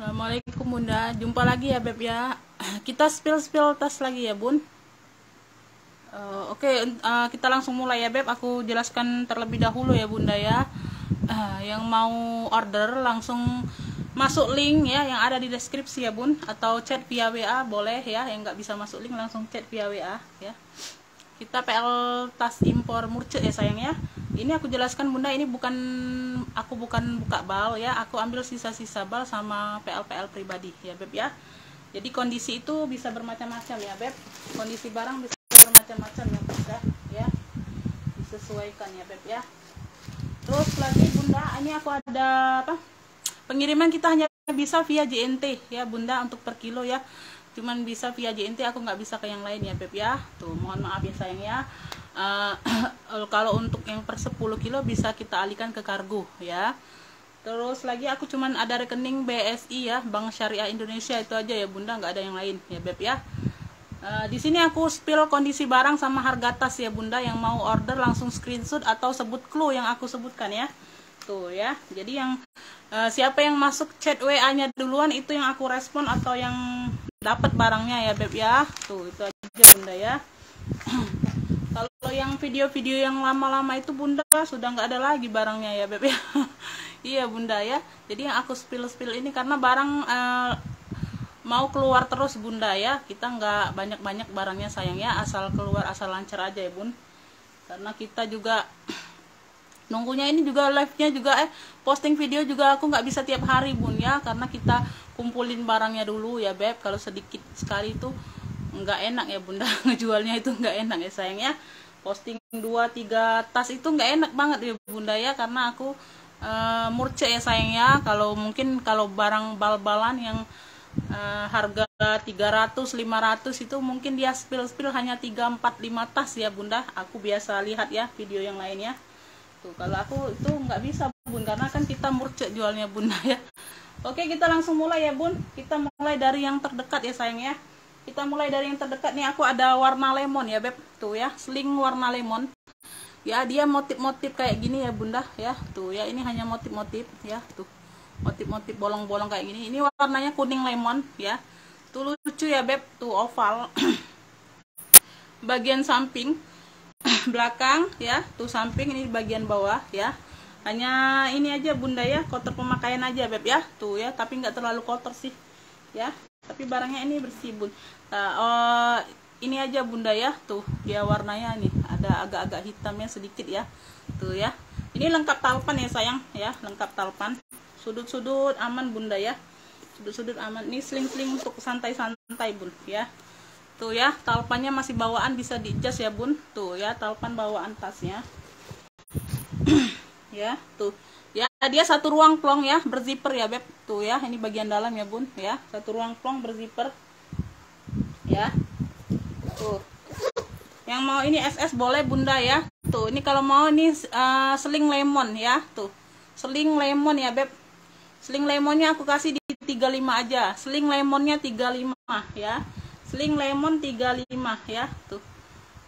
Assalamualaikum Bunda, jumpa lagi ya Beb ya. Kita spill tas lagi ya Bun. Kita langsung mulai ya Beb. Aku jelaskan terlebih dahulu ya Bunda ya. Yang mau order langsung masuk link ya yang ada di deskripsi ya Bun, atau chat via WA boleh ya. Yang nggak bisa masuk link langsung chat via WA ya. Kita PL tas impor murce ya sayang ya. Ini aku jelaskan Bunda, ini aku bukan buka bal ya, aku ambil sisa-sisa bal sama PL pribadi ya Beb ya. Jadi kondisi itu bisa bermacam-macam ya Beb. Kondisi barang bisa bermacam-macam ya Beb ya. Disesuaikan ya Beb ya. Terus lagi Bunda, ini aku ada apa? Pengiriman kita hanya bisa via JNT ya Bunda untuk per kilo ya. Cuman bisa via JNT, aku nggak bisa ke yang lain ya Beb ya. Tuh mohon maaf ya sayang ya. Kalau untuk yang per 10 kilo bisa kita alihkan ke kargo ya. Terus lagi aku cuman ada rekening BSI ya, Bank Syariah Indonesia, itu aja ya Bunda, nggak ada yang lain ya Beb ya. Di sini aku spill kondisi barang sama harga tas ya Bunda. Yang mau order langsung screenshot atau sebut clue yang aku sebutkan ya. Tuh ya. Jadi yang siapa yang masuk chat WA-nya duluan itu yang aku respon atau yang dapat barangnya ya Beb ya. Tuh itu aja Bunda ya. Kalau yang video-video yang lama-lama itu Bunda sudah nggak ada lagi barangnya ya Beb ya. Iya Bunda ya. Jadi yang aku spill ini karena barang mau keluar terus Bunda ya. Kita nggak banyak-banyak barangnya sayang ya. Asal keluar, asal lancar aja ya Bun. Karena kita juga nunggunya ini juga live-nya juga posting video juga aku nggak bisa tiap hari Bun ya. Karena kita kumpulin barangnya dulu ya Beb. Kalau sedikit sekali itu nggak enak ya Bunda, ngejualnya itu nggak enak ya sayang ya. Posting 2-3 tas itu nggak enak banget ya Bunda ya, karena aku murce ya sayang ya. Kalau mungkin kalau barang bal-balan yang harga 300-500 itu mungkin dia spill hanya 3-4-5 tas ya Bunda. Aku biasa lihat ya video yang lainnya. Tuh kalau aku itu nggak bisa Bun, karena kan kita murce jualnya Bunda ya. Oke, kita langsung mulai ya Bun. Kita mulai dari yang terdekat ya sayang ya. Kita mulai dari yang terdekat nih, aku ada warna lemon ya Beb. Tuh ya, sling warna lemon. Ya, dia motif-motif kayak gini ya Bunda ya. Tuh ya, ini hanya motif-motif ya. Tuh. Motif-motif bolong-bolong kayak gini. Ini warnanya kuning lemon ya. Tuh lucu ya Beb, tuh oval. Bagian samping belakang ya, tuh samping ini bagian bawah ya. Hanya ini aja Bunda ya, kotor pemakaian aja Beb ya. Tuh ya, tapi nggak terlalu kotor sih ya. Tapi barangnya ini bersih Bun. Nah, ini aja Bunda ya. Tuh dia warnanya nih ada agak-agak hitamnya sedikit ya. Tuh ya. Ini lengkap talpan ya sayang ya. Lengkap talpan. Sudut-sudut aman Bunda ya. Sudut-sudut aman. Ini sling-sling untuk santai-santai Bun ya. Tuh ya. Talpannya masih bawaan, bisa di-adjust ya Bun. Tuh ya. Talpan bawaan tasnya. Ya. Tuh. Ya, dia satu ruang plong ya, berzipper ya Beb. Tuh ya, ini bagian dalam ya Bun ya. Satu ruang plong berzipper. Ya. Tuh. Yang mau ini SS boleh Bunda ya. Tuh, ini kalau mau ini sling lemon ya. Tuh. Sling lemon ya Beb. Sling lemonnya aku kasih di 35 aja. Sling lemonnya 35 ya. Sling lemon 35 ya. Tuh.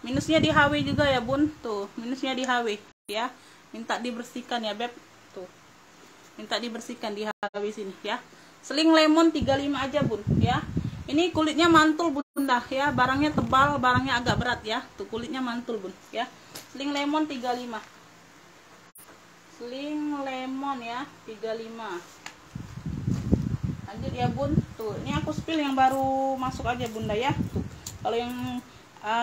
Minusnya di HW juga ya Bun. Tuh, minusnya di HW ya. Minta dibersihkan ya Beb. Tuh. Minta dibersihkan di HW sini ya. Sling lemon 35 aja Bun ya. Ini kulitnya mantul Bunda ya. Barangnya tebal, barangnya agak berat ya. Tuh kulitnya mantul Bun ya. Sling lemon 35. Sling lemon ya 35. Lanjut ya Bun. Tuh, ini aku spill yang baru masuk aja Bunda ya. Tuh. Kalau yang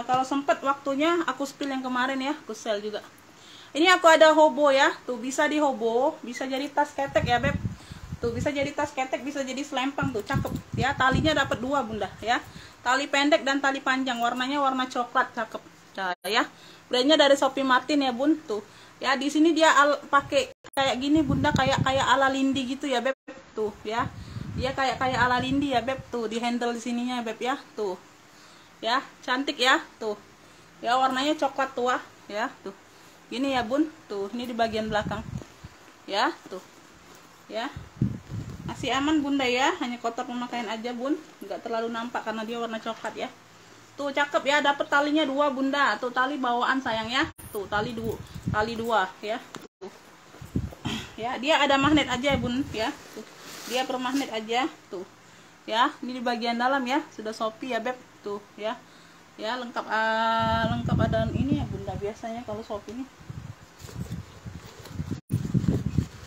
kalau sempet waktunya aku spill yang kemarin ya, aku sell juga. Ini aku ada hobo ya, tuh bisa di hobo, bisa jadi tas ketek ya Beb. Tuh bisa jadi tas ketek, bisa jadi selempang tuh, cakep ya. Talinya dapat 2 Bunda ya. Tali pendek dan tali panjang, warnanya warna coklat, cakep. Nah, ya. Brandnya dari Shopee Martin ya Bun tuh. Ya di sini dia pakai kayak gini Bunda, kayak ala lindi gitu ya Beb. Tuh ya. Dia kayak ala lindi ya Beb tuh, di handle di sininya Beb ya. Tuh. Ya, cantik ya, tuh. Ya warnanya coklat tua ya, tuh. Gini ya Bun, tuh ini di bagian belakang ya, tuh ya, masih aman Bunda ya, hanya kotor pemakaian aja Bun, nggak terlalu nampak karena dia warna coklat ya. Tuh cakep ya, dapet talinya 2 Bunda, tuh tali bawaan sayang ya, tuh tali 2 ya, tuh. Ya dia ada magnet aja ya Bun ya, tuh dia bermagnet aja tuh ya. Ini di bagian dalam ya, sudah Shopee ya beb tuh ya. Ya lengkap lengkap ada ini ya bunda, biasanya kalau Shopee ini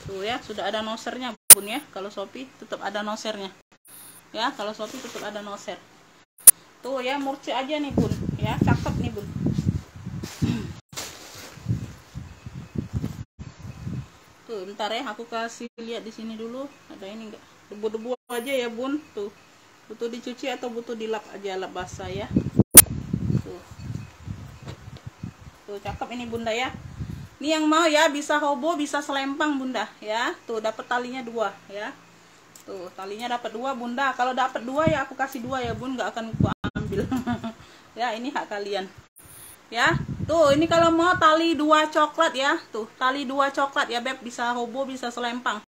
tuh ya, sudah ada nosernya bun ya. Kalau Shopee tetap ada nosernya ya, kalau Shopee tetap ada noser tuh ya. Murci aja nih bun ya, cakep nih bun. Tuh bentar ya, aku kasih lihat di sini dulu ada ini enggak, debu-debu aja ya bun. Tuh butuh dicuci atau butuh dilap aja, lap basah ya. Tuh cakep ini bunda ya. Ini yang mau ya bisa hobo bisa selempang bunda ya. Tuh dapat talinya 2 ya. Tuh talinya dapat 2 bunda. Kalau dapat 2 ya aku kasih 2 ya bun, nggak akan aku ambil. Ya ini hak kalian ya. Tuh ini kalau mau tali 2 coklat ya. Tuh tali 2 coklat ya beb, bisa hobo bisa selempang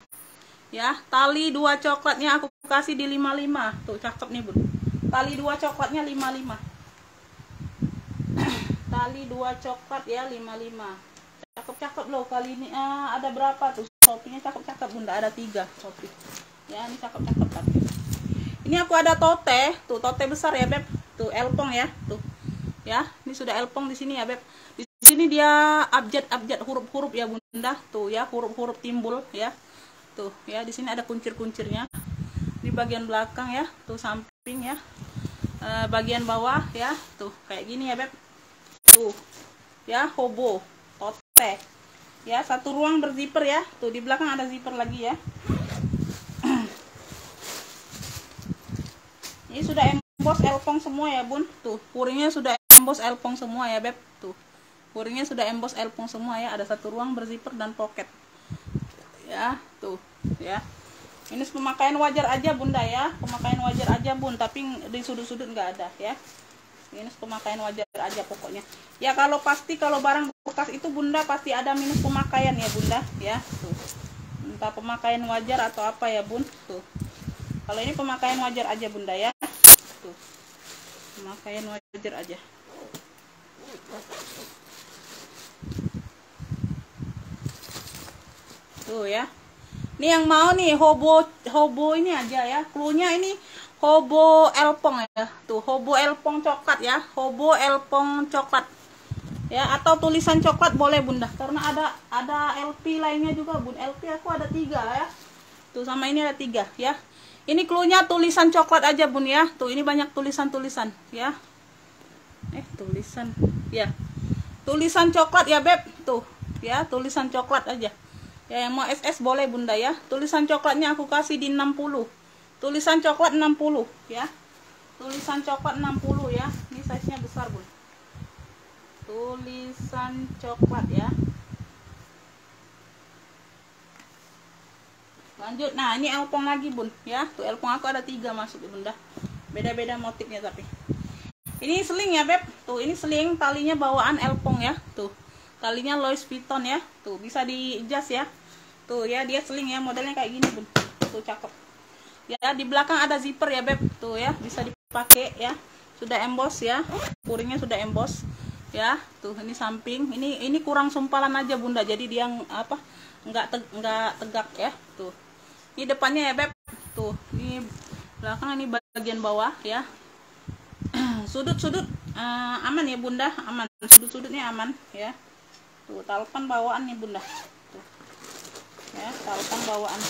ya. Tali 2 coklatnya aku kasih di 55. Tuh cakep nih bun, tali 2 coklatnya 55. Tali 2 coklat ya 55. Cakep-cakep loh kali ini. Ada berapa tuh Shopee-nya, cakep-cakep bunda, ada 3 Shopee ya. Ini cakep-cakep tapi ini aku ada tote, tuh tote besar ya beb, tuh elpong ya tuh ya. Ini sudah elpong di sini ya beb. Di sini dia abjad huruf-huruf ya bunda tuh ya, huruf-huruf timbul ya. Tuh ya di sini ada kuncir-kuncirnya di bagian belakang ya, tuh samping ya, bagian bawah ya. Tuh kayak gini ya beb. Tuh ya hobo tote ya, 1 ruang berzipper ya. Tuh di belakang ada zipper lagi ya. Ini sudah emboss elpong semua ya bun. Tuh puringnya sudah emboss elpong semua ya beb. Tuh puringnya sudah emboss elpong semua ya. Ada 1 ruang berzipper dan pocket ya. Tuh ya, ini pemakaian wajar aja bunda ya, pemakaian wajar aja bun, tapi di sudut-sudut nggak ada ya. Ini pemakaian wajar aja pokoknya ya. Kalau pasti kalau barang bekas itu bunda pasti ada minus pemakaian ya bunda ya. Tuh entah pemakaian wajar atau apa ya bun. Tuh kalau ini pemakaian wajar aja bunda ya. Tuh pemakaian wajar aja. Tuh ya, ini yang mau nih hobo ini aja ya. Cluenya ini hobo elpong ya. Tuh hobo elpong coklat ya, hobo elpong coklat ya, atau tulisan coklat boleh bunda, karena ada LP lainnya juga bun. LP aku ada 3 ya. Tuh sama ini ada 3 ya. Ini cluenya tulisan coklat aja bun ya. Tuh ini banyak tulisan-tulisan ya. Tulisan ya, tulisan coklat ya beb. Tuh ya tulisan coklat aja ya. Yang mau SS boleh bunda ya. Tulisan coklatnya aku kasih di 60. Tulisan coklat 60 ya. Tulisan coklat 60 ya. Ini size nya besar bun. Tulisan coklat ya. Lanjut. Nah ini elpong lagi bun ya. Tuh elpong aku ada 3 masuk bunda. Beda-beda motifnya tapi. Ini seling ya beb. Tuh ini seling, talinya bawaan elpong ya. Tuh talinya Louis Vuitton ya. Tuh bisa di adjust ya. Tuh ya dia seling ya, modelnya kayak gini bun. Tuh cakep ya. Di belakang ada zipper ya beb. Tuh ya bisa dipakai ya. Sudah emboss ya, puringnya sudah emboss ya. Tuh ini samping, ini kurang sumpalan aja bunda, jadi dia apa nggak tegak ya. Tuh ini depannya ya beb. Tuh ini belakang, ini bagian bawah ya. Sudut-sudut aman ya bunda, aman, sudut-sudutnya aman ya. Tuh talpan bawaan nih bunda. Tuh ya talpan bawaan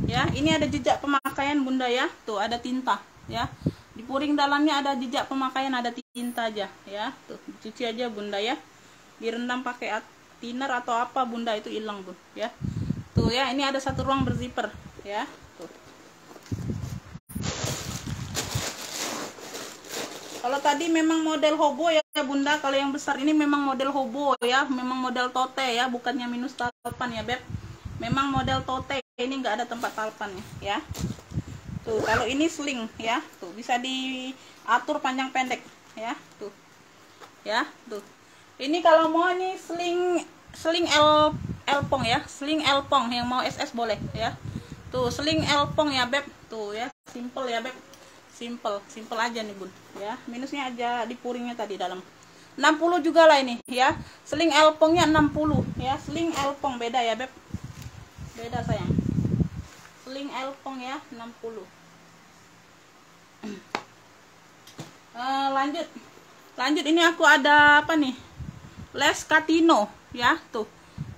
ya. Ini ada jejak pemakaian bunda ya. Tuh ada tinta ya, di puring dalamnya ada jejak pemakaian, ada tinta aja ya. Tuh cuci aja bunda ya, direndam pakai thinner atau apa bunda, itu hilang bun ya. Tuh ya ini ada 1 ruang berzipper ya. Tuh kalau tadi memang model hobo ya bunda, kalau yang besar ini memang model hobo ya, memang model tote ya, bukannya minus talpan ya beb. Memang model tote, ini enggak ada tempat talpannya ya. Tuh kalau ini sling ya. Tuh bisa diatur panjang pendek ya. Tuh ya. Tuh ini kalau mau ini sling elpong ya, sling elpong, yang mau SS boleh ya. Tuh sling elpong ya beb. Tuh ya simple ya beb, simple aja nih bun ya. Minusnya aja di puringnya tadi dalam. 60 juga lah ini ya, sling elpongnya 60 ya. Sling elpong beda ya beb, beda sayang. link elpong ya 60. Lanjut ini aku ada apa nih, Les Catino ya, tuh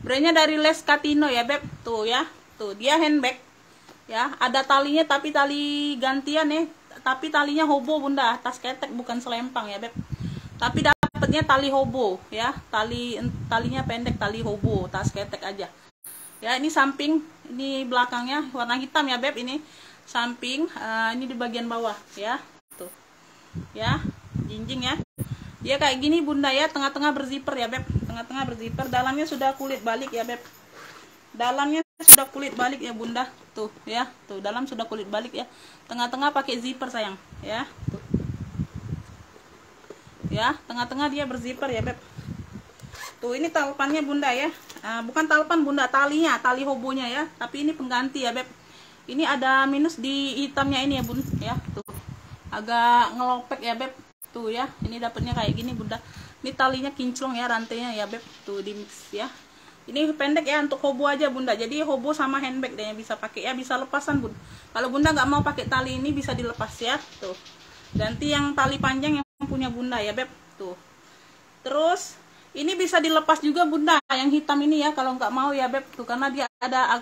brandnya dari Les Catino ya beb, tuh ya, tuh dia handbag ya, ada talinya tapi tali gantian ya, tapi talinya hobo bunda, tas ketek bukan selempang ya beb, tapi dapatnya tali hobo ya, talinya pendek, tali hobo, tas ketek aja ya. Ini samping, ini belakangnya warna hitam ya beb, ini samping, ini di bagian bawah ya, tuh ya, jinjing ya, dia kayak gini bunda ya, tengah-tengah berzipper ya beb, tengah-tengah berzipper, dalamnya sudah kulit balik ya beb, dalamnya sudah kulit balik ya bunda, tuh ya, tuh dalam sudah kulit balik ya, tengah-tengah pakai zipper sayang ya, tuh ya, tengah-tengah dia berzipper ya beb, tuh ini talpannya bunda ya, bukan talpan bunda, talinya, tali hobonya ya, tapi ini pengganti ya beb, ini ada minus di hitamnya ini ya bun ya, tuh agak ngelopek ya beb, tuh ya, ini dapatnya kayak gini bunda, ini talinya kinclong ya, rantainya ya beb, tuh di mix ya, ini pendek ya, untuk hobo aja bunda, jadi hobo sama handbag deh yang bisa pakai ya, bisa lepasan bun, kalau bunda nggak mau pakai tali ini bisa dilepas ya, tuh ganti yang tali panjang yang punya bunda ya beb, tuh terus ini bisa dilepas juga bunda yang hitam ini ya, kalau nggak mau ya beb, tuh karena dia ada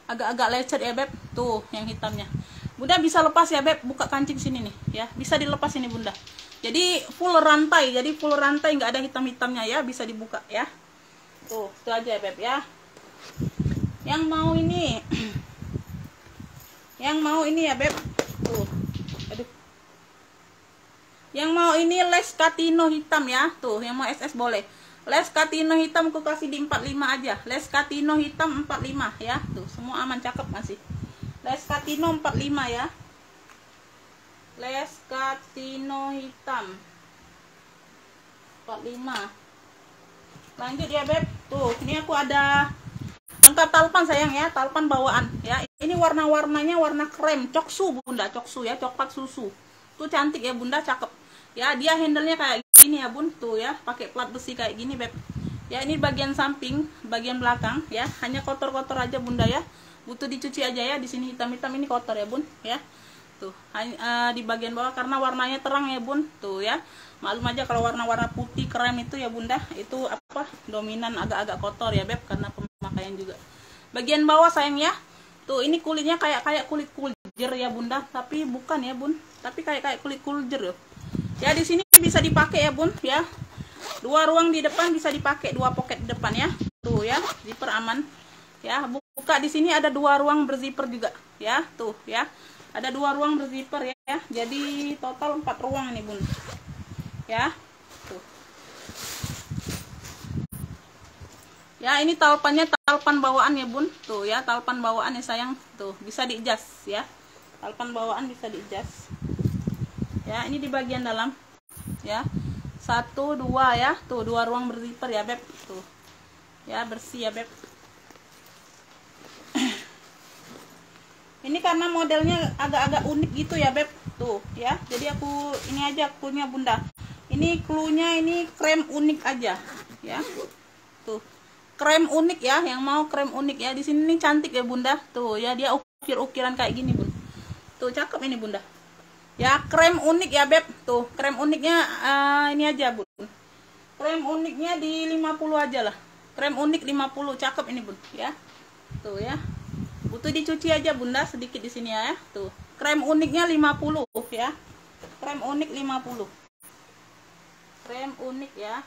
agak lecet ya beb, tuh yang hitamnya bunda bisa lepas ya beb, buka kancing sini nih ya, bisa dilepas ini bunda, jadi full rantai, nggak ada hitam-hitamnya ya, bisa dibuka ya, tuh itu aja ya beb ya. Yang mau ini ya beb, tuh aduh, yang mau ini Les Catino hitam ya, tuh yang mau SS boleh, Les Catino hitam aku kasih di 45 aja, Les Catino hitam 45 ya, tuh semua aman cakep masih, Les Catino 45 ya, Les Catino hitam 45. Lanjut ya beb, tuh ini aku ada lengkap talpan sayang ya, talpan bawaan ya, ini warna-warnanya warna krem, coksu bunda, coksu ya, coklat susu, tuh cantik ya bunda, cakep ya, dia handle-nya kayak gini ya bun, tuh ya, pakai plat besi kayak gini beb ya, ini bagian samping, bagian belakang ya, hanya kotor-kotor aja bunda ya, butuh dicuci aja ya, di sini hitam-hitam ini kotor ya bun ya, tuh di bagian bawah karena warnanya terang ya bun, tuh ya, maklum aja kalau warna-warna putih krem itu ya bunda, itu apa dominan agak-agak kotor ya beb, karena pemakaian juga. Bagian bawah sayang ya, tuh ini kulitnya kayak kulit kuljer ya bunda, tapi bukan ya bun, tapi kayak kulit kuljer loh ya, di sini bisa dipakai ya bun ya, 2 ruang di depan bisa dipakai, 2 pocket di depan ya, tuh ya, zipper aman ya, buka di sini ada 2 ruang berzipper juga ya, tuh ya, ada 2 ruang berzipper ya, jadi total 4 ruang nih bun ya, tuh ya, ini talpannya talpan bawaan ya bun, tuh ya, talpan bawaan ya sayang, tuh bisa di-adjust ya, talpan bawaan bisa di-adjust ya, ini di bagian dalam ya, 1 2 ya, tuh 2 ruang berzipper ya beb, tuh ya, bersih ya beb. Ini karena modelnya agak-agak unik gitu ya beb, tuh ya, jadi aku ini aja cluenya bunda, ini cluenya ini krem unik aja ya, tuh krem unik ya, yang mau krem unik ya, di sini nih cantik ya bunda, tuh ya, dia ukir-ukiran kayak gini bun, tuh cakep ini bunda ya, krem unik ya beb, tuh krem uniknya ini aja bun, krem uniknya di 50 aja lah, krem unik 50, cakep ini bun ya, tuh ya, butuh dicuci aja bunda sedikit di sini ya, tuh krem uniknya 50 ya, krem unik 50, krem unik ya.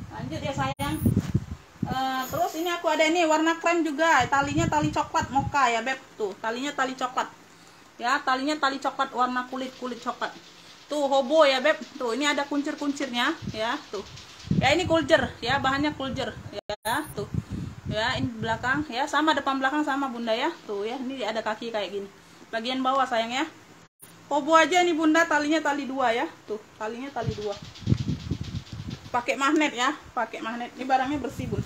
Lanjut ya sayang, terus ini aku ada ini warna krem juga, talinya tali coklat mocha ya beb, tuh talinya tali coklat ya, talinya tali coklat warna kulit coklat, tuh hobo ya beb, tuh ini ada kuncir-kuncirnya ya, tuh ya, ini kuljer ya, bahannya kuljer ya, tuh ya, ini belakang ya, sama depan belakang sama bunda ya, tuh ya, ini ada kaki kayak gini, bagian bawah sayang ya, hobo aja nih bunda, talinya tali 2 ya, tuh talinya tali 2, pakai magnet ya, pakai magnet, ini barangnya bersih bun,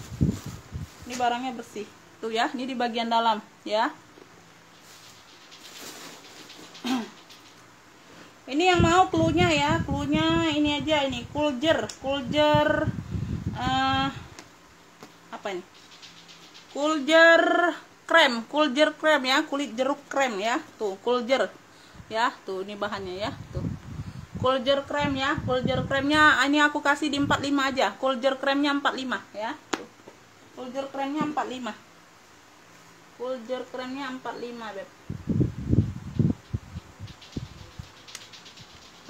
ini barangnya bersih tuh ya, ini di bagian dalam ya. Ini yang mau cluenya ya, cluenya ini aja, ini kuljer apa ini, Kuljer krem ya, kulit jeruk krem ya. Tuh, kuljer. Ya, tuh ini bahannya ya, tuh. Kuljer krem ya. Kuljer kremnya ini aku kasih di 45 aja. Kuljer kremnya 45 ya. Tuh. Kuljer kremnya 45. Kuljer kremnya 45, Beb.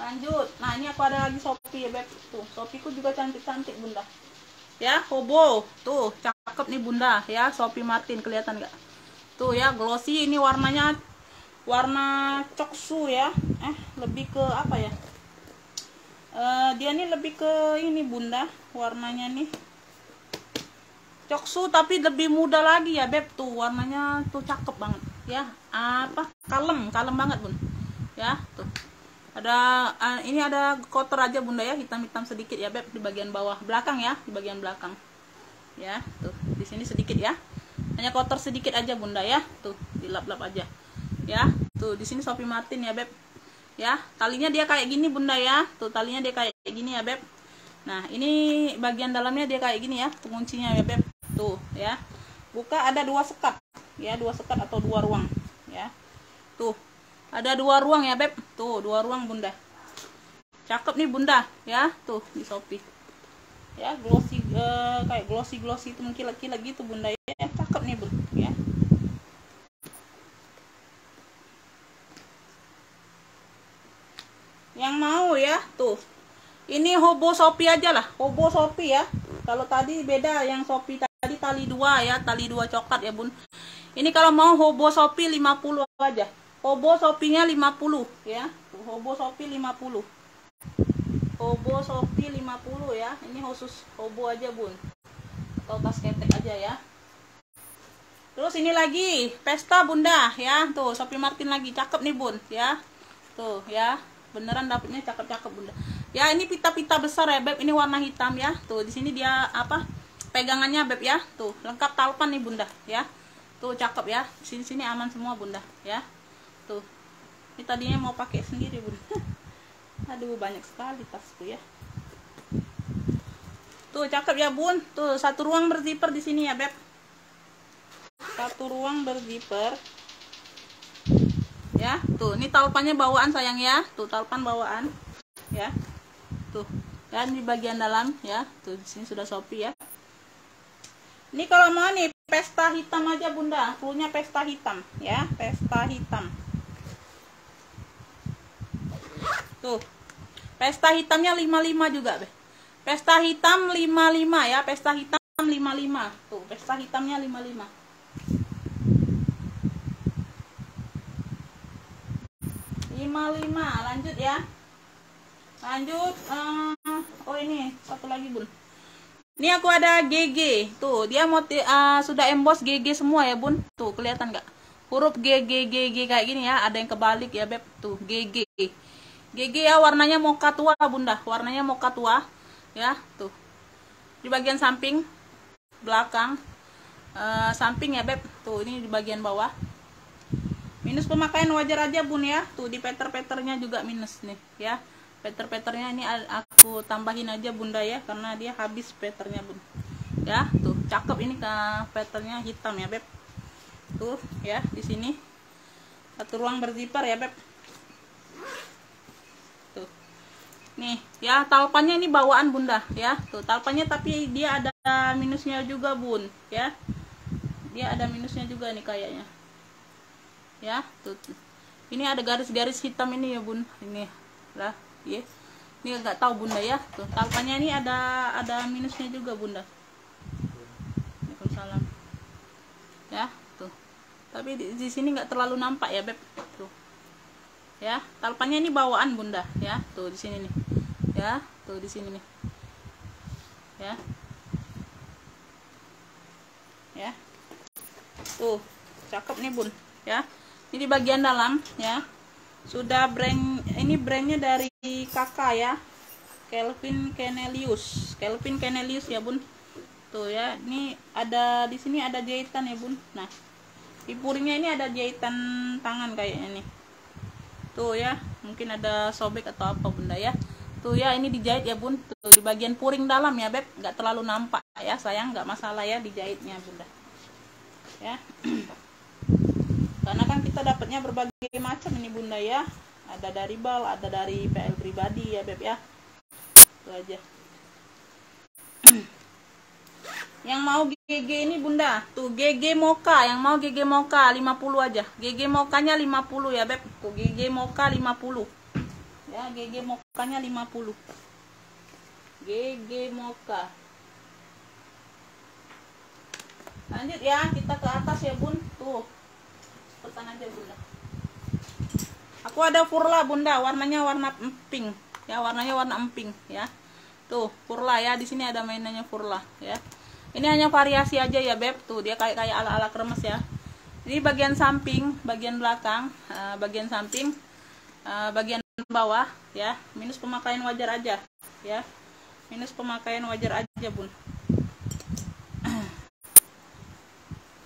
Lanjut. Nah, ini aku ada lagi Shopee ya, Beb. Tuh, Shopee ku juga cantik-cantik, Bunda. Ya, hobo. Tuh, cakep nih, Bunda. Ya, Shopee Martin kelihatan nggak? Tuh ya, glossy. Ini warnanya warna coksu ya. Lebih ke apa ya? Dia nih lebih ke ini, Bunda. Warnanya nih coksu tapi lebih muda lagi ya, Beb. Tuh, warnanya tuh cakep banget. Ya, kalem banget, Bun. Ya, tuh. Ini ada kotor aja, Bunda ya, hitam-hitam sedikit ya, Beb, di bagian bawah belakang ya, di bagian belakang. Ya, tuh, di sini sedikit ya. Hanya kotor sedikit aja, Bunda ya. Tuh, dilap-lap aja. Ya, tuh di sini Shopee Martin ya, Beb. Ya, talinya dia kayak gini, Bunda ya. Tuh, talinya dia kayak gini ya, Beb. Nah, ini bagian dalamnya dia kayak gini ya, penguncinya ya, Beb. Tuh, ya. Buka ada 2 sekat. Ya, 2 sekat atau 2 ruang, ya. Tuh. Ada 2 ruang ya, Beb. Tuh, 2 ruang, Bunda. Cakep nih, Bunda, ya. Tuh di Shopee. Ya, glossy kayak glossy itu mengkilat-kilat gitu, Bunda ya. Cakep nih, Bun, ya. Yang mau ya, tuh. Ini hobo Shopee aja lah, hobo Shopee ya. Kalau tadi beda, yang Shopee tadi tali 2 ya, tali 2 coklat ya, Bun. Ini kalau mau hobo Shopee 50 aja. Hobo Shopee-nya 50 ya. Tuh, hobo Shopee 50. Hobo Shopee 50 ya. Ini khusus hobo aja, Bun. Atau tas ketek aja ya. Terus ini lagi pesta, Bunda ya. Tuh, Shopee Martin lagi cakep nih, Bun ya. Tuh ya. Beneran dapetnya cakep-cakep, Bunda. Ya, ini pita-pita besar ya, Beb. Ini warna hitam ya. Tuh, di sini dia pegangannya, Beb ya. Tuh, lengkap talpan nih, Bunda ya. Tuh, cakep ya. Sini-sini aman semua, Bunda ya. Tuh, ini tadinya mau pakai sendiri, Bun. Aduh, banyak sekali tasku ya. Tuh, cakep ya, Bun. Tuh, 1 ruang berzipper di sini ya, Beb. 1 ruang berzipper. Ya, tuh, ini talpannya bawaan, sayang ya. Tuh, talpan bawaan. Ya. Tuh, dan di bagian dalam ya. Tuh, di sini sudah Shopee ya. Ini kalau mau nih pesta hitam aja, Bunda. Fullnya pesta hitam ya, pesta hitam. Tuh, pesta hitamnya 55 juga, Be. Pesta hitam 55 ya, pesta hitam 55. Tuh, pesta hitamnya 55. Lanjut ya. Lanjut. Oh, ini satu lagi, Bun. Ini aku ada GG. Tuh, dia sudah emboss GG semua ya, Bun. Tuh, kelihatan nggak? Huruf GG kayak gini ya. Ada yang kebalik ya, Beb. Tuh, GG. GG ya, warnanya mocha tua, Bunda. Warnanya mocha tua. Ya, tuh. Di bagian samping, belakang, samping ya, Beb. Tuh, ini di bagian bawah. Minus pemakaian wajar aja, Bun ya. Tuh, di peter-peternya juga minus nih ya. Peter-peternya ini aku tambahin aja, Bunda ya, karena dia habis peternya, Bun. Ya, tuh, cakep ini peternya hitam ya, Beb. Tuh, ya, di sini. 1 ruang berzipper ya, Beb. Tuh. Nih, ya, talpannya ini bawaan, Bunda ya. Tuh, talpannya tapi dia ada minusnya juga, Bun, ya. Dia ada minusnya juga nih kayaknya. Ya, tuh. Ini ada garis-garis hitam ini ya, Bun. Ini lah. Ya, ini nggak tahu, Bunda ya. Tuh, talpannya ini ada minusnya juga, Bunda. Waalaikumsalam. Ya, tuh. Tapi di sini nggak terlalu nampak ya, Beb. Tuh. Ya, talpannya ini bawaan, Bunda ya. Tuh, di sini nih. Ya, tuh di sini nih. Ya. Ya. Tuh, cakep nih, Bun ya. Ini di bagian dalam ya. Sudah brandnya dari kakak ya, Calvin Canelius ya, Bun. Tuh ya, ini ada di sini ada jahitan ya, Bun. Nah, di puringnya ini ada jahitan tangan kayaknya nih. Tuh ya, mungkin ada sobek atau apa, Bunda ya. Tuh ya, ini dijahit ya, Bun. Tuh di bagian puring dalam ya, Beb, nggak terlalu nampak ya, sayang, nggak masalah ya dijahitnya, Bunda. ya. Karena kan kita dapatnya berbagai macam ini bunda ya, ada dari bal, ada dari PL pribadi ya beb ya, itu aja. Yang mau GG ini bunda, tuh GG Mocha, yang mau GG Mocha 50 aja, GG Mocha-nya 50 ya beb, tuh GG Mocha 50 ya, GG Mocha-nya 50, GG Mocha. Lanjut ya, kita ke atas ya bun, tuh pesan aja bunda. Aku ada Furla bunda, warnanya warna pink ya, warnanya warna emping ya, tuh Furla ya, di sini ada mainannya Furla ya. Ini hanya variasi aja ya beb, tuh dia kayak ala-ala kremes ya. Ini bagian samping, bagian belakang, bagian samping, bagian bawah ya, minus pemakaian wajar aja ya, minus pemakaian wajar aja bun.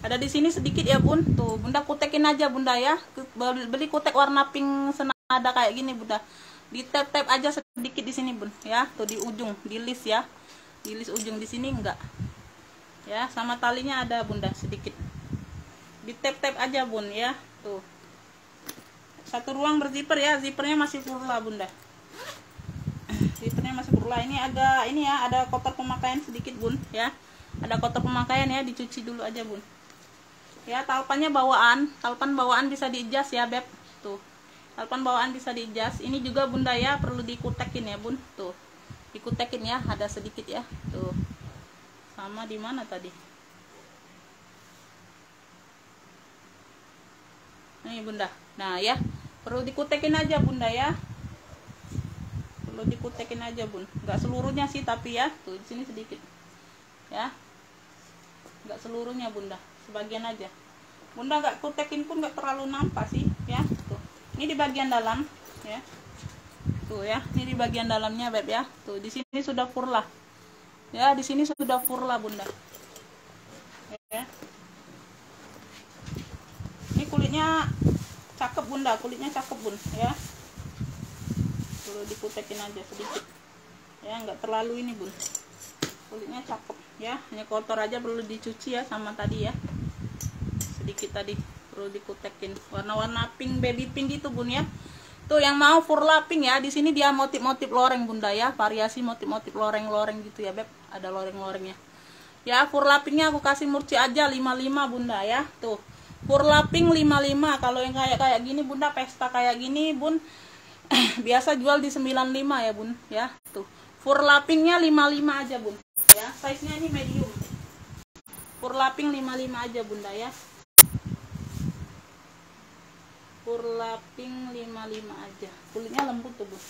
Ada di sini sedikit ya bun, tuh bunda kutekin aja bunda ya, beli kutek warna pink senada kayak gini bunda, di tap-tap aja sedikit di sini bun ya, tuh di ujung, di list ya, di list ujung di sini enggak ya, sama talinya ada bunda sedikit, di tap-tap aja bun ya, tuh satu ruang berzipper ya, zippernya masih Furla bunda, zippernya masih Furla. Ini agak ini ya, ada kotor pemakaian sedikit bun ya, ada kotor pemakaian ya, dicuci dulu aja bun ya. Talpannya bawaan, talpan bawaan bisa diijas ya beb, tuh talpan bawaan bisa diijas. Ini juga bunda ya, perlu dikutekin ya bun, tuh dikutekin ya, ada sedikit ya, tuh sama di mana tadi, nih bunda. Nah ya, perlu dikutekin aja bunda ya, perlu dikutekin aja bun, nggak seluruhnya sih tapi ya, tuh di sini sedikit ya, nggak seluruhnya bunda, sebagian aja bunda, nggak kutekin pun nggak terlalu nampak sih ya. Tuh ini di bagian dalam ya, tuh ya, ini di bagian dalamnya beb ya, tuh di sini sudah Furla ya, di sini sudah Furla bunda ya. Ini kulitnya cakep bunda, kulitnya cakep bun ya, perlu dikutekin aja sedikit ya, nggak terlalu ini bun, kulitnya cakep ya, hanya kotor aja, perlu dicuci ya sama tadi ya, sedikit tadi perlu dikutekin, warna-warna pink, baby pink gitu bun ya. Tuh yang mau Furla pink ya, di sini dia motif-motif loreng bunda ya, variasi motif-motif loreng-loreng gitu ya beb, ada loreng-lorengnya ya. Furla pinknya aku kasih murci aja 55 bunda ya, tuh Furla pink 55. Kalau yang kayak gini bunda, pesta kayak gini bun biasa jual di 95 ya bun ya. Tuh Furla pinknya 55 aja bun ya, size nya ini medium, Furla pink 55 aja bunda ya, Furla pink 55 aja, kulitnya lembut tuh bun.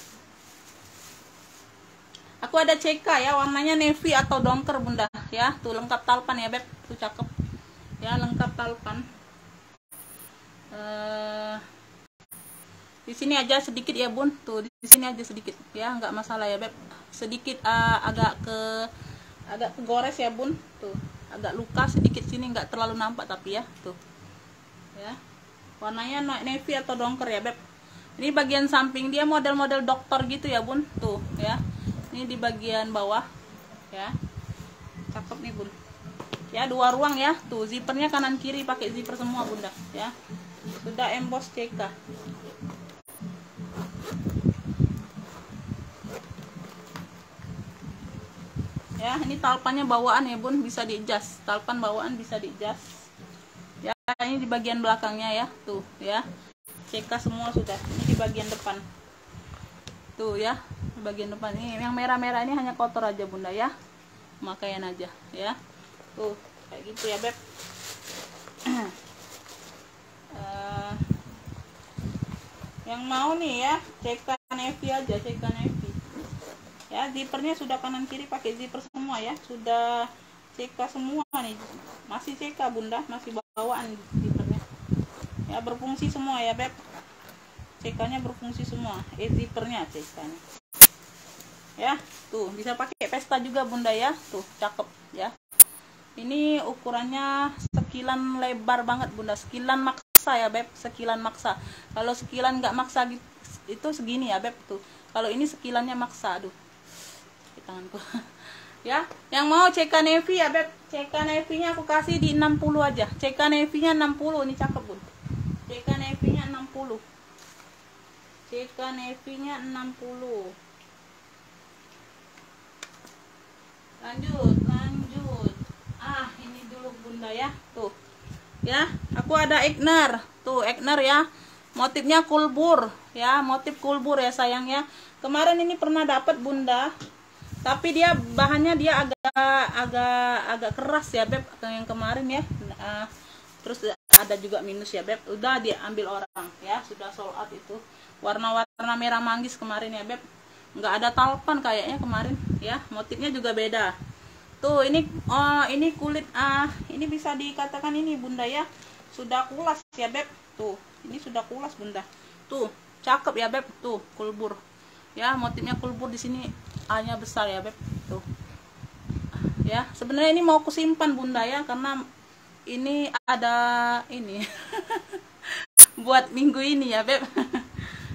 Aku ada CK ya, warnanya navy atau donker bunda ya, tuh lengkap talpan ya beb, tuh cakep ya, lengkap talpan. Di sini aja sedikit ya bun, tuh di sini aja sedikit ya, nggak masalah ya beb, sedikit agak kegores ya bun, tuh agak luka sedikit sini, nggak terlalu nampak tapi ya, tuh ya, warnanya navy atau donker ya beb. Ini bagian samping dia model-model dokter gitu ya bun, tuh ya, ini di bagian bawah ya, cakep nih bun ya, 2 ruang ya, tuh zippernya kanan kiri pakai zipper semua bunda ya, sudah emboss CK ya. Ini talpannya bawaan ya bun, bisa diadjust, talpan bawaan bisa diadjust ya. Ini di bagian belakangnya ya, tuh ya, CK semua sudah. Ini di bagian depan tuh ya, di bagian depan. Ini yang merah-merah ini hanya kotor aja bunda ya, makaian aja ya, tuh kayak gitu ya beb. Yang mau nih ya, CK navy aja, CK navy ya, zippernya sudah kanan kiri pakai zipper semua ya, sudah CK semua nih, masih CK bunda, masih bawaan zippernya ya, berfungsi semua ya beb, CK nya berfungsi semua, zippernya CK nya ya, tuh bisa pakai pesta juga bunda ya, tuh cakep ya. Ini ukurannya sekilan lebar banget bunda, sekilan maksa ya beb, sekilan maksa. Kalau sekilan nggak maksa itu segini ya beb, tuh kalau ini sekilannya maksa. Aduh di tanganku ya. Yang mau CK navy ya beb, CK Navy nya aku kasih di 60 aja. CK Navy nya 60, ini cakep bun. CK Navy nya 60. CK Navy nya 60. Lanjut. Ini dulu bunda ya. Tuh. Ya, aku ada Egner. Tuh, Egner ya. Motifnya kulbur ya, motif kulbur ya sayang ya. Kemarin ini pernah dapat bunda. Tapi dia bahannya dia agak keras ya beb, yang kemarin ya. Terus ada juga minus ya beb. Udah dia ambil orang ya, sudah sold out itu. Warna-warna merah manggis kemarin ya beb. Nggak ada talpan kayaknya kemarin ya. Motifnya juga beda. Tuh ini ini kulit ini bisa dikatakan ini bunda ya. Sudah kulas ya beb. Tuh, ini sudah kulas bunda. Tuh, cakep ya beb. Tuh, kulbur. Ya, motifnya kulbur di sini A-nya besar ya beb. Tuh. Ya, sebenarnya ini mau aku simpan bunda ya, karena ini ada ini buat minggu ini ya beb.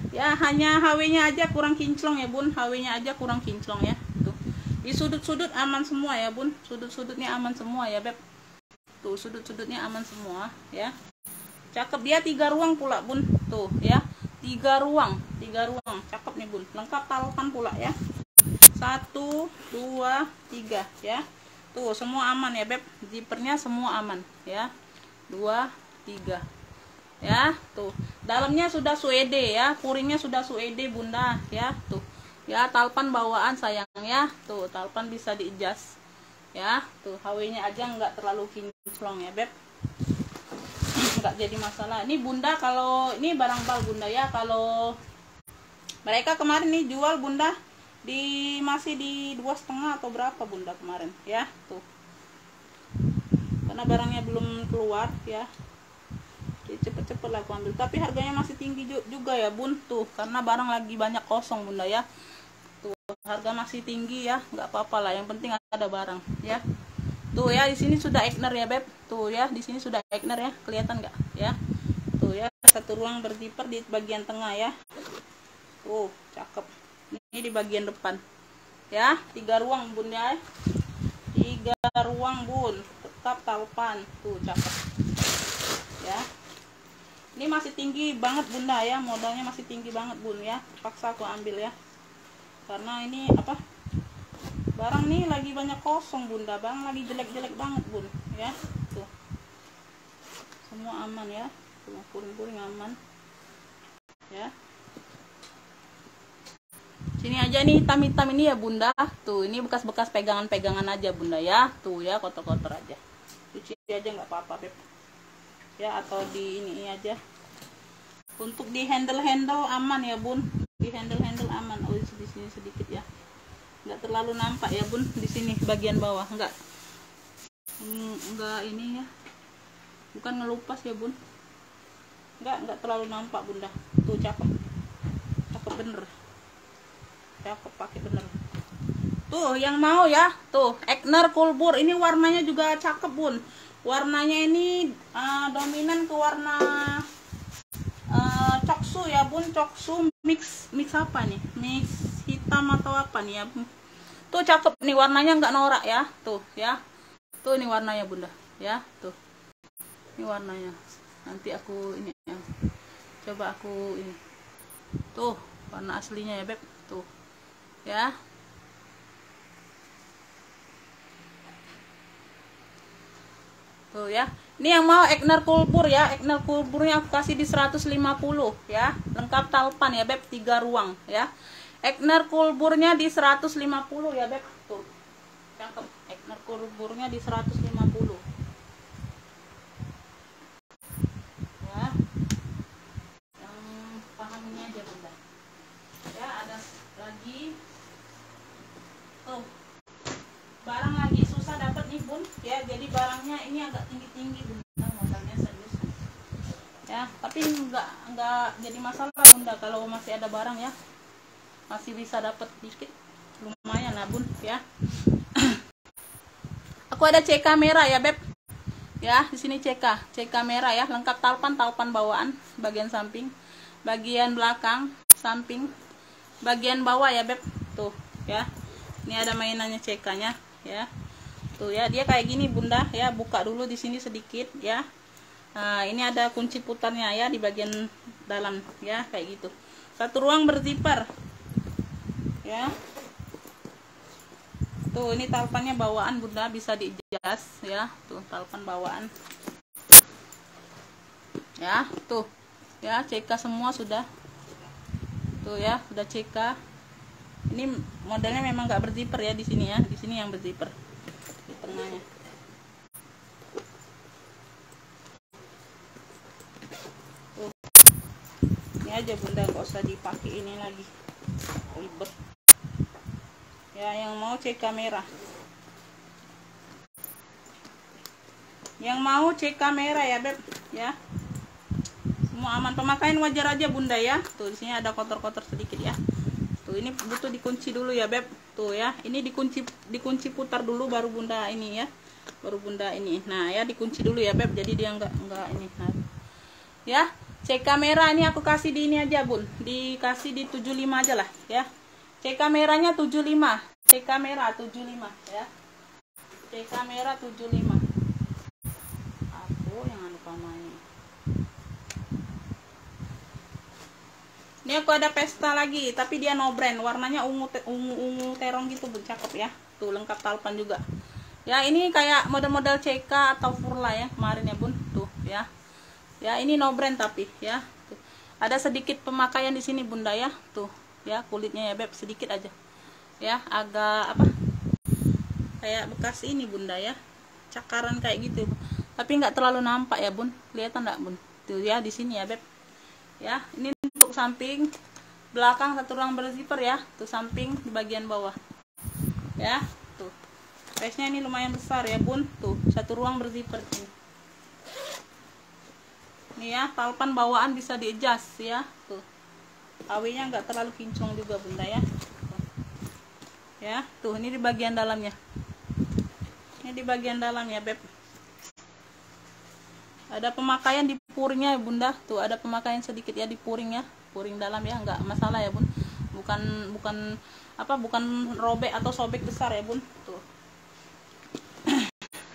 Ya, hanya HW-nya aja kurang kinclong ya bun. HW-nya aja kurang kinclong ya. Tuh. Di sudut-sudut aman semua ya bun. Sudut-sudutnya aman semua ya beb. Tuh, sudut-sudutnya aman semua ya. Cakep, dia 3 ruang pula bun. Tuh ya. 3 ruang, cakep nih bun, lengkap talpan pula ya. 1, 2, 3 ya. Tuh semua aman ya beb, zippernya semua aman ya. 2, 3 ya. Tuh dalamnya sudah suede ya, puringnya sudah suede bunda ya. Tuh ya, talpan bawaan sayang ya. Tuh talpan bisa di-adjust ya. Tuh HW-nya aja nggak terlalu kinclong ya beb, nggak jadi masalah. Ini bunda kalau ini barang bal bunda ya, kalau mereka kemarin nih jual bunda di masih di 2,5 atau berapa bunda kemarin ya. Tuh karena barangnya belum keluar ya, jadi cepet-cepet lah aku ambil, tapi harganya masih tinggi juga ya bun. Tuh karena barang lagi banyak kosong bunda ya. Tuh harga masih tinggi ya, nggak apa-apa lah, yang penting ada barang ya. Tuh ya, di sini sudah Egner ya beb. Tuh ya, di sini sudah Egner ya, kelihatan nggak ya. Tuh ya, 1 ruang berzipper di bagian tengah ya. Tuh cakep. Ini di bagian depan ya. 3 ruang bun ya. 3 ruang bun, tetap talpan. Tuh cakep ya. Ini masih tinggi banget bunda ya, modalnya masih tinggi banget bun ya. Paksa aku ambil ya, karena ini apa, barang nih lagi banyak kosong bunda, barang lagi jelek-jelek banget bun ya. Tuh semua aman ya. Tuh puring-puring aman ya. Sini aja nih hitam-hitam ini ya bunda. Tuh ini bekas-bekas pegangan-pegangan aja bunda ya. Tuh ya, kotor-kotor aja, cuci aja nggak apa-apa beb ya, atau di ini aja. Untuk di handle aman ya bun, di handle aman. Oh di sini sedikit ya, nggak terlalu nampak ya bun. Di sini bagian bawah nggak ini ya, bukan ngelupas ya bun, nggak terlalu nampak bunda. Tuh cakep bener, cakep, pakai bener. Tuh yang mau ya, tuh Egner kulbur, ini warnanya juga cakep bun. Warnanya ini dominan ke warna coksu ya bun, coksu mix apa nih, mix hitam atau apa nih ya. Tuh cakep nih warnanya, nggak norak ya. Tuh ya, tuh ini warnanya bunda ya. Tuh ini warnanya, nanti aku ini ya, coba aku ini. Tuh warna aslinya ya beb. Tuh ya. Tuh ya, ini yang mau Egner kulbur ya. Egner kulburnya aku kasih di 150 ya, lengkap talpan ya beb, 3 ruang ya. Egner kulburnya di 150 ya beb. Tuh cakep, Egner kulburnya di 150 ya. Yang paham ini aja bunda ya. Ada lagi tuh barang lagi susah dapat nih bun ya, jadi barangnya ini agak tinggi-tinggi bunda, modalnya serius ya. Tapi nggak jadi masalah bunda, kalau masih ada barang ya, masih bisa dapat dikit, lumayan lah bun ya. Aku ada CK merah ya beb ya, di sini CK merah ya, lengkap talpan bawaan, bagian samping, bagian belakang, samping, bagian bawah ya beb. Tuh ya, ini ada mainannya CK nya ya. Tuh ya, dia kayak gini bunda ya. Buka dulu di sini sedikit ya. Nah, ini ada kunci putarnya ya di bagian dalam ya, kayak gitu. Satu ruang berzipper ya. Tuh, ini talpannya bawaan bunda, bisa di-adjust ya. Tuh, talpan bawaan ya. Tuh ya, CK semua sudah. Tuh ya, sudah CK. Ini modelnya memang nggak berzipper ya di sini ya. Di sini yang berzipper di tengahnya. Tuh, ini aja bunda, nggak usah dipakai ini lagi, ribet ya. Yang mau cek kamera, ya beb ya, semua aman. Pemakaian wajar aja bunda ya. Tuh, di sini ada kotor-kotor sedikit ya. Tuh, ini butuh dikunci dulu ya beb. Tuh ya, ini dikunci putar dulu baru bunda ini ya, baru bunda ini. Nah ya, dikunci dulu ya beb, jadi dia enggak ini. Nah, ya, cek kamera ini aku kasih di ini aja bun, dikasih di 75 aja lah ya. Cek kameranya 75, cek kamera 75 ya, cek kamera 75. Aku yang anu pamanya. Ini aku ada pesta lagi, tapi dia no brand, warnanya ungu terong gitu bun, cakep ya. Tuh, lengkap talpan juga ya. Ini kayak model-model CK atau Furla ya kemarin ya bun. Tuh ya, ya ini no brand tapi ya. Tuh, ada sedikit pemakaian di sini bunda ya. Tuh ya, kulitnya ya beb, sedikit aja ya, agak apa, kayak bekas ini bunda ya, cakaran kayak gitu, tapi nggak terlalu nampak ya bun. Kelihatan nggak bun? Tuh ya, di sini ya beb ya. Ini untuk samping belakang, satu ruang berzipper ya. Tuh, samping di bagian bawah ya. Tuh, space-nya ini lumayan besar ya bun. Tuh, satu ruang berzipper ini. Ini ya, talpan bawaan bisa di-adjust ya. Tuh, AW-nya nggak terlalu kinclong juga bunda ya. Tuh. Ya, tuh ini di bagian dalamnya. Ini di bagian dalamnya beb. Ada pemakaian di puringnya ya bunda. Tuh, ada pemakaian sedikit ya di puring ya, puring dalam ya, nggak masalah ya bun. Bukan apa, bukan robek atau sobek besar ya bun. Tuh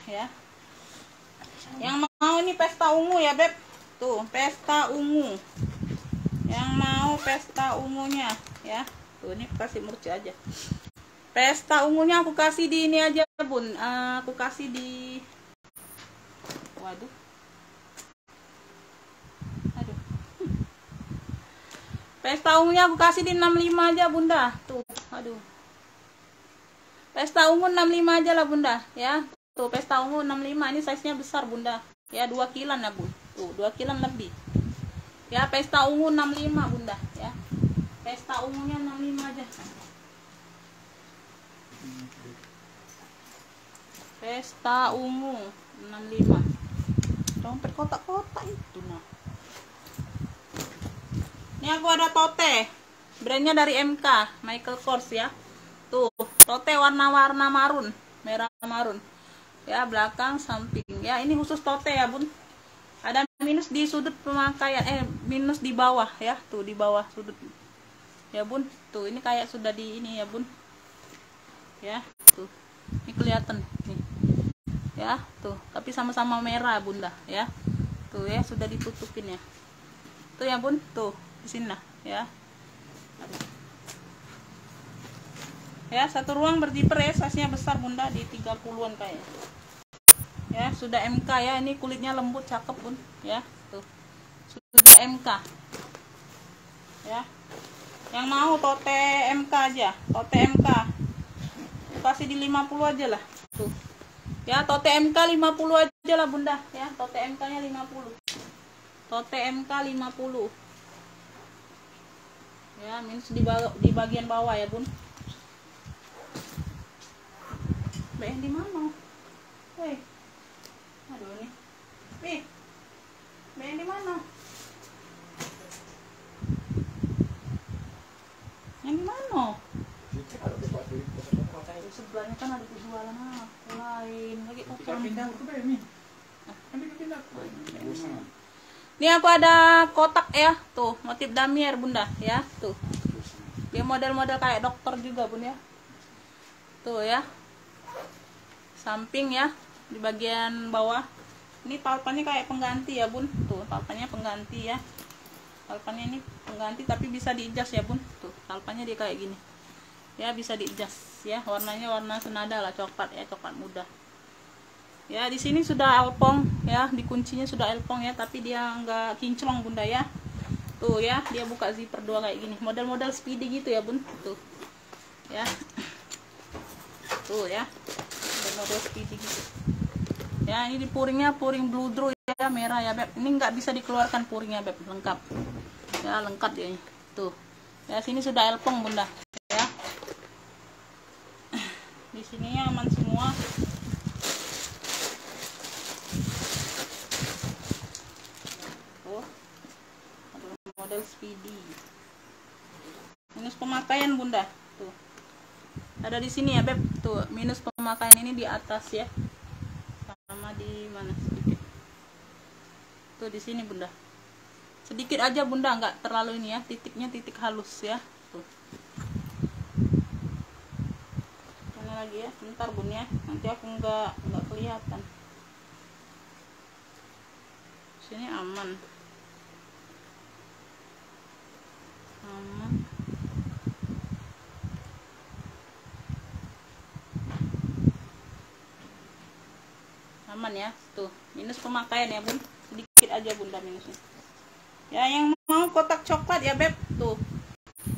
ya. Yang mau ini pesta ungu ya beb. Tuh, pesta ungu. Yang mau pesta ungunya ya. Tuh, ini aku kasih murci aja. Pesta ungunya aku kasih di ini aja bun. Aku kasih di, waduh, aduh. Pesta ungunya aku kasih di 65 aja bunda. Tuh, aduh. Pesta ungu 65 aja lah bunda ya. Tuh, pesta ungu 65, ini size nya besar bunda ya, 2 kilan ya bun. Tuh, 2 kilan lebih ya. Pesta ungu 65 bunda ya. Pesta ungunya 65 aja. Pesta ungu 65. Dompet kotak-kotak itu nah. Ini aku ada tote, brandnya dari MK, Michael Kors ya. Tuh, tote warna-warna marun, merah marun ya, belakang samping ya. Ini khusus tote ya bun. Ada minus di sudut pemakaian, minus di bawah ya. Tuh, di bawah sudut ya bun. Tuh, ini kayak sudah di ini ya bun ya. Tuh, ini kelihatan nih ya. Tuh, tapi sama-sama merah bunda ya. Tuh ya, sudah ditutupin ya. Tuh ya bun, tuh di sini nah ya. Ya, satu ruang berzipper ya, size-nya besar bunda, di 30-an kayaknya ya. Sudah MK ya, ini kulitnya lembut cakep bun ya. Tuh, sudah MK ya. Yang mau tote MK aja, tote MK kasih di 50 aja lah. Tuh ya, tote MK 50 aja lah bunda ya. Tote MK nya 50, tote MK 50 ya. Minus di bagian bawah ya bun. Bayan di mana? Hei, aduh nih. Bayan di mana? Yang di mana? Sebelahnya kan ada jualan lain lagi kotor. Ini aku ada kotak ya. Tuh, motif damier bunda ya. Tuh, dia model-model kayak dokter juga bun ya. Tuh ya, samping ya, di bagian bawah. Ini talpannya kayak pengganti ya bun, tuh talpannya pengganti ya. Talpannya ini pengganti tapi bisa diadjust ya bun, tuh talpannya dia kayak gini ya, bisa diadjust ya. Warnanya warna senada lah, coklat ya, coklat muda ya. Di sini sudah elpong ya, di kuncinya sudah elpong ya, tapi dia nggak kinclong bunda ya. Tuh ya, dia buka zipper 2 kayak gini, model-model speedy gitu ya bun, tuh ya. Tuh ya, model speedy gitu ya. Ini di puringnya puring blue draw ya, merah ya beb. Ini nggak bisa dikeluarkan puringnya beb, lengkap ya, lengkap dia ini. Tuh ya, sini sudah elpong bunda ya. Di sininya aman semua. Tuh model speedy. Minus pemakaian bunda, tuh ada di sini ya beb. Tuh minus pemakaian ini di atas ya, sama di mana sedikit. Tuh di sini bunda, sedikit aja bunda, nggak terlalu ini ya, titiknya titik halus ya. Tuh mana lagi ya, bentar bun ya, nanti aku nggak kelihatan. Sini aman, aman. Aman ya. Tuh minus pemakaian ya bun, sedikit aja bunda minusnya ya. Yang mau kotak coklat ya beb, tuh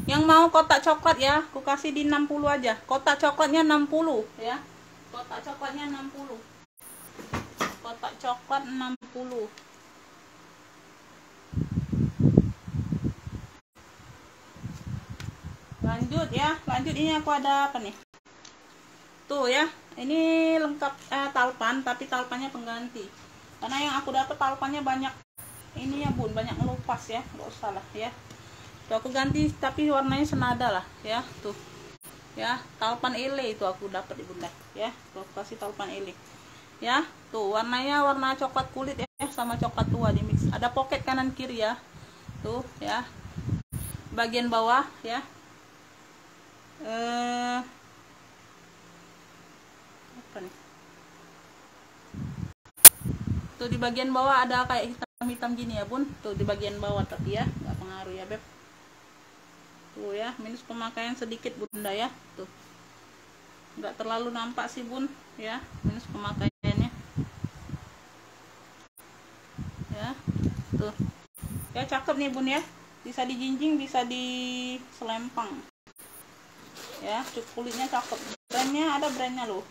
yang mau kotak coklat ya, aku kasih di 60 aja. Kotak coklatnya 60 ya, kotak coklatnya 60, kotak coklat 60. Lanjut ya, lanjut. Ini aku ada apa nih, tuh ya, ini lengkap talpan, tapi talpannya pengganti karena yang aku dapat talpannya banyak ini ya bun, banyak ngelupas ya, nggak usah lah ya. Tuh aku ganti tapi warnanya senada lah ya. Tuh ya, talpan ele itu aku dapat di bunda ya. Tuh kasih talpan ele ya. Tuh warnanya warna coklat kulit ya, sama coklat tua di mix. Ada pocket kanan kiri ya. Tuh ya, bagian bawah ya, apa nih, tuh di bagian bawah ada kayak hitam-hitam gini ya bun. Tuh di bagian bawah, tapi ya nggak pengaruh ya beb. Tuh ya, minus pemakaian sedikit bunda ya. Tuh nggak terlalu nampak sih bun ya, minus pemakaiannya ya. Tuh ya, cakep nih bun ya, bisa dijinjing, bisa diselempang ya. Kulitnya cakep, brandnya ada brandnya loh.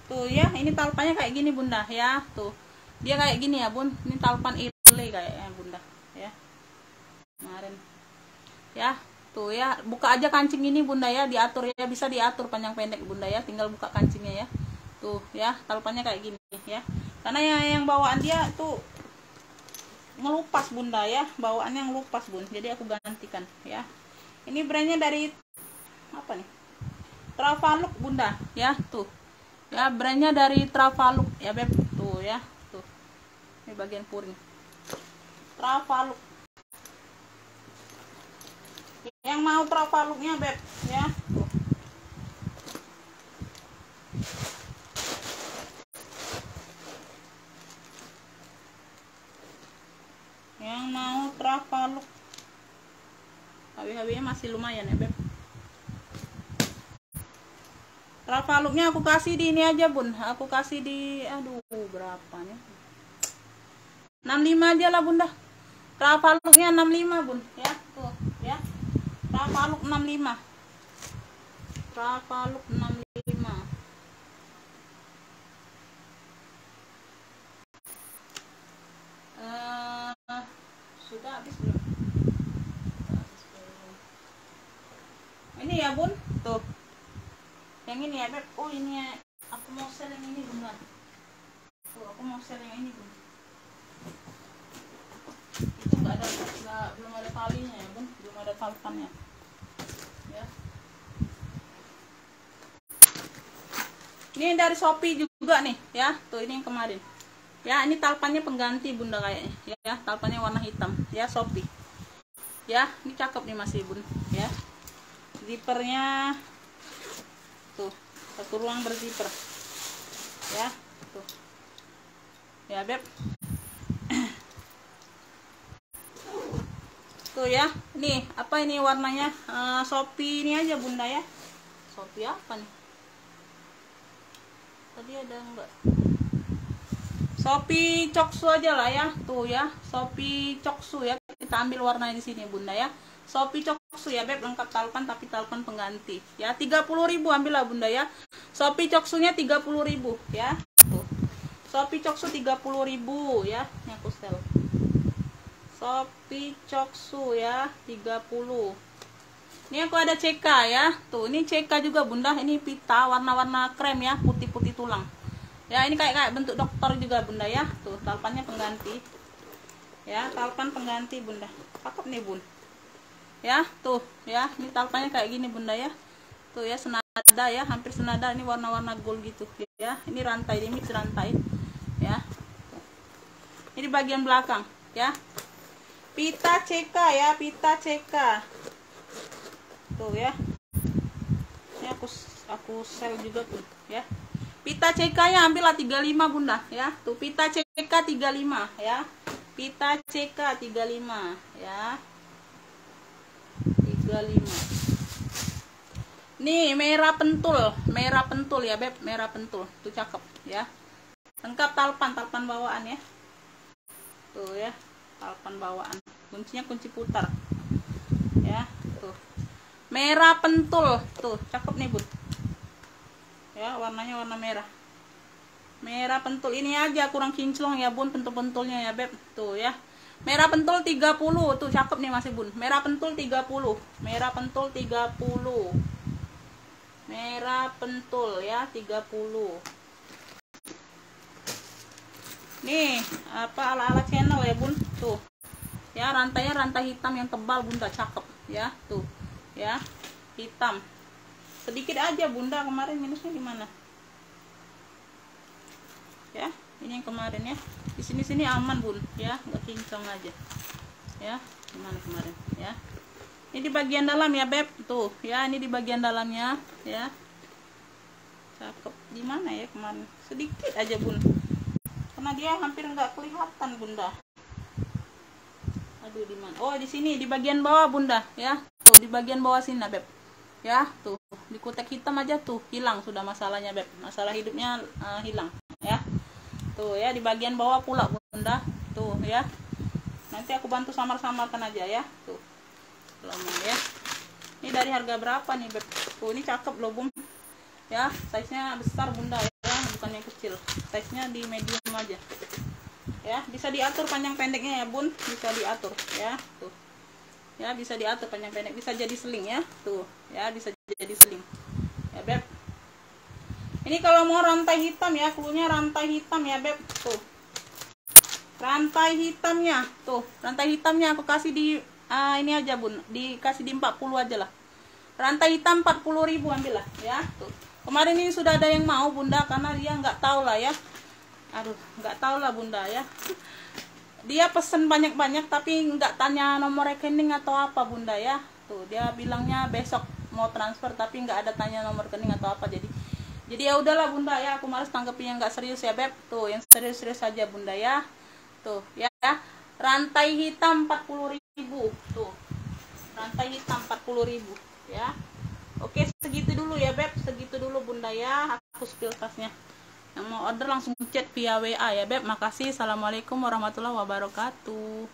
Tuh ya, ini talpannya kayak gini bunda ya. Tuh dia kayak gini ya bun, ini talpan ile kayaknya bunda ya, kemarin ya. Tuh ya, buka aja kancing ini bunda ya, diatur ya, bisa diatur panjang pendek bunda ya, tinggal buka kancingnya ya. Tuh ya, talpannya kayak gini ya, karena yang bawaan dia tuh ngelupas bunda ya, bawaannya ngelupas bun, jadi aku gantikan ya. Ini brandnya dari apa nih, Travaluk bunda ya. Tuh ya, brandnya dari Travaluk ya beb. Tuh ya, tuh ini bagian puring Travaluk. Yang mau Travaluknya beb ya. Tuh yang mau Travaluk, HW-nya masih lumayan ya beb. Travaluknya aku kasih di ini aja bun, aku kasih di, aduh berapa nih, 65 aja lah bunda. Travaluknya 65 bun ya. Tuh ya, Travaluk 65, Travaluk 65. Sudah habis belum? Ini ya bun, tuh yang ini ya beb. Oh ini ya, aku mau sel yang ini bunda. Tuh aku mau sel yang ini bun. Itu belum ada talinya ya bun, belum ada talpannya ya. Ini dari Shopee juga nih ya. Tuh ini yang kemarin ya, ini talpannya pengganti bunda kayaknya ya, talpannya warna hitam ya, Shopee ya. Ini cakep nih masih bun ya, zippernya tuh satu ruang berzipper ya. Tuh. Ya, Beb. Tuh ya. Nih, apa ini warnanya? Shopee ini aja Bunda ya. Shopee apa nih? Tadi ada enggak? Shopee Choksu aja lah ya. Tuh ya, Shopee Choksu ya. Kita ambil warnanya di sini Bunda ya. Shopee Choksu ya Beb, lengkap talpan tapi talpan pengganti. Ya, 30.000 ambillah Bunda ya. Shopee Choksunya 30.000 ya. Tuh. Shopee Choksu 30.000 ya. Ini aku sel. Shopee Choksu ya, 30. Ini aku ada CK ya. Tuh, ini CK juga Bunda. Ini pita warna-warna krem ya, putih-putih tulang. Ya, ini kayak bentuk dokter juga Bunda ya. Tuh, talpannya pengganti. Ya, talpan pengganti Bunda. Cakep nih Bun. Ya, tuh ya. Ini talpannya kayak gini Bunda ya. Tuh ya, senada ya, hampir senada. Ini warna-warna gold gitu ya. Ini rantai, ini mix rantai. Ya. Ini bagian belakang ya. Pita CK ya, pita CK. Tuh ya. Ini aku sel juga tuh ya. Pita CK nya ambillah 35 Bunda ya. Tuh pita CK 35 ya. Pita CK 35 ya. 35. Nih merah pentul ya Beb, merah pentul. Tuh cakep ya. Lengkap talpan bawaan ya. Tuh ya, talpan bawaan. Kuncinya kunci putar. Ya, tuh. Merah pentul. Tuh, cakep nih, Bun. Ya, warnanya warna merah. Merah pentul ini aja kurang kinclong ya, Bun, pentul-pentulnya ya, Beb. Tuh ya. Merah pentul 30. Tuh, cakep nih masih, Bun. Merah pentul 30. Merah pentul 30. Merah pentul ya, 30. Nih, apa ala-ala channel ya, Bun. Tuh. Ya, rantainya rantai hitam yang tebal, Bunda, cakep ya. Tuh. Ya. Hitam. Sedikit aja, Bunda, kemarin minusnya di mana? Ya, ini yang kemarin ya. Di sini aman, Bun, ya, nggak kinclong aja. Ya, gimana kemarin, ya. Ini di bagian dalam ya, Beb. Tuh, ya, ini di bagian dalamnya, ya. Cakep. Di mana ya kemarin? Sedikit aja, Bun. Karena dia hampir nggak kelihatan, Bunda. Aduh, di mana? Oh, di sini di bagian bawah, Bunda, ya. Tuh, di bagian bawah sini, Beb. Ya, tuh. Di kutek hitam aja tuh, hilang sudah masalahnya, Beb. Masalah hidupnya hilang, ya. Tuh ya, di bagian bawah pula, Bunda. Tuh ya. Nanti aku bantu samar-samarkan aja ya. Tuh. Lama ya. Ini dari harga berapa nih, Beb? Tuh, ini cakep loh, Bun. Ya, size-nya besar, Bunda ya, bukan yang kecil. Size-nya di medium aja. Ya, bisa diatur panjang pendeknya ya, Bun. Bisa diatur ya. Tuh. Ya, bisa diatur panjang pendek, bisa jadi seling ya. Tuh, ya, bisa jadi seling. Ya, Beb. Ini kalau mau rantai hitam ya, klunya rantai hitam ya, Beb. Tuh. Rantai hitamnya, tuh. Rantai hitamnya aku kasih di ini aja, Bun. Dikasih di 40 aja lah. Rantai hitam 40.000 ambil lah ya. Tuh. Kemarin ini sudah ada yang mau, Bunda, karena dia nggak tahu lah ya. Aduh, nggak tahu lah, Bunda ya. Dia pesen banyak-banyak tapi nggak tanya nomor rekening atau apa, Bunda ya. Tuh, dia bilangnya besok mau transfer tapi nggak ada tanya nomor rekening atau apa. Jadi ya udahlah, Bunda ya, aku males tanggepin yang nggak serius ya, Beb. Tuh, yang serius-serius saja, Bunda ya. Tuh, ya. Rantai hitam 40.000. Tuh. Rantai hitam 40.000 ya. Oke, segitu dulu ya, Beb. Segitu dulu, Bunda ya. Aku spill tasnya. Yang mau order langsung chat via WA ya, Beb. Makasih. Assalamualaikum warahmatullahi wabarakatuh.